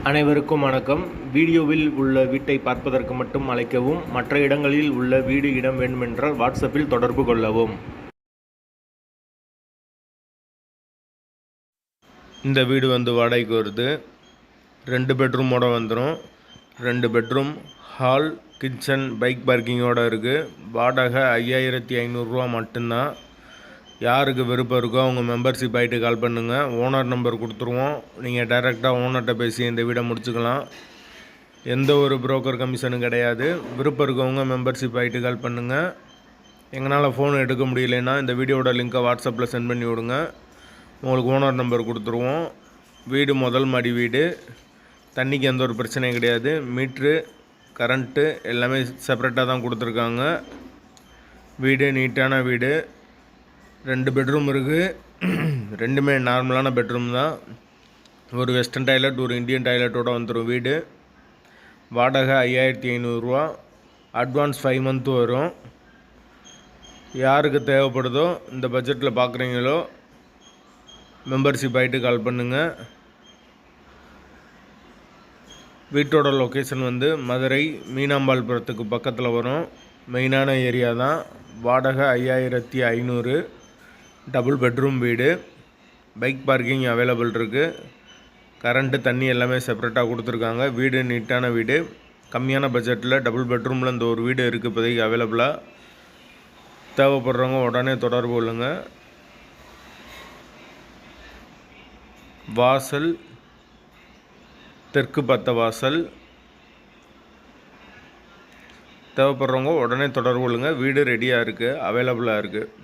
அனைவருக்கும் வணக்கம். வீடியோவில் உள்ள வீட்டை பார்ப்பதற்கு மட்டும் அழைக்கவும். மற்ற இடங்களில் உள்ள வீடு இடம் வேண்டுமென்றால் வாட்ஸ்அப்பில் தொடர்பு கொள்ளவும். இந்த வீடு வாடகைக்கு வருது. 2 பெட்ரூமோட வந்துடும். 2 பெட்ரூம், ஹால், கிச்சன், பைக் பார்க்கிங்கோடு இருக்குது. வாடகை 5500 மட்டும்தான். யாருக்கு விருப்பம் இருக்கோ அவங்க மெம்பர்ஷிப் ஆகிட்டு கால் பண்ணுங்கள். ஓனர் நம்பர் கொடுத்துருவோம். நீங்கள் டைரெக்டாக ஓனர்கிட்ட பேசி இந்த வீடை முடிச்சுக்கலாம். எந்த ஒரு புரோக்கர் கமிஷனும் கிடையாது. விருப்பம் இருக்கவங்க மெம்பர்ஷிப் ஆகிட்டு கால் பண்ணுங்கள். எங்களால் ஃபோன் எடுக்க முடியலைன்னா இந்த வீடியோட லிங்க்கை வாட்ஸ்அப்பில் சென்ட் பண்ணி விடுங்க. உங்களுக்கு ஓனர் நம்பர் கொடுத்துருவோம். வீடு முதல் மாடி வீடு. தண்ணிக்கு எந்த ஒரு பிரச்சனையும் கிடையாது. மீட்ரு, கரண்ட்டு எல்லாமே செப்பரேட்டாக தான் கொடுத்துருக்காங்க. வீடு நீட்டான வீடு. 2 பெட்ரூம் இருக்குது. ரெண்டுமே நார்மலான பெட்ரூம் தான். ஒரு வெஸ்டர்ன் டாய்லெட், ஒரு இந்தியன் டாய்லெட்டோடு வந்துடும் வீடு. வாடகை 5500. அட்வான்ஸ் 5 மந்த் வரும். யாருக்கு தேவைப்படுதோ இந்த பட்ஜெட்டில் பார்க்குறீங்களோ மெம்பர்ஷிப் ஆகிட்டு கால் பண்ணுங்கள். வீட்டோட லொக்கேஷன் மதுரை மீனாம்பாள்புரத்துக்கு பக்கத்தில் வரும். மெயினான ஏரியா தான். வாடகை 5500. டபுள் பெட்ரூம் வீடு. பைக் பார்க்கிங் அவைலபிள் இருக்குது. கரண்ட்டு, தண்ணி எல்லாமே செப்பரேட்டாக கொடுத்துருக்காங்க. வீடு நீட்டான வீடு. கம்மியான பட்ஜெட்டில் டபுள் பெட்ரூமில் இந்த ஒரு வீடு இருக்குது இப்போதைக்கு அவைலபிளாக. தேவைப்படுறவங்க உடனே தொடர்பு கொள்ளுங்க. வாசல் தெற்கு பத்த வாசல். தேவைப்படுறவங்க உடனே தொடர்பு கொள்ளுங்க. வீடு ரெடியாக இருக்குது, அவைலபிளாக இருக்குது.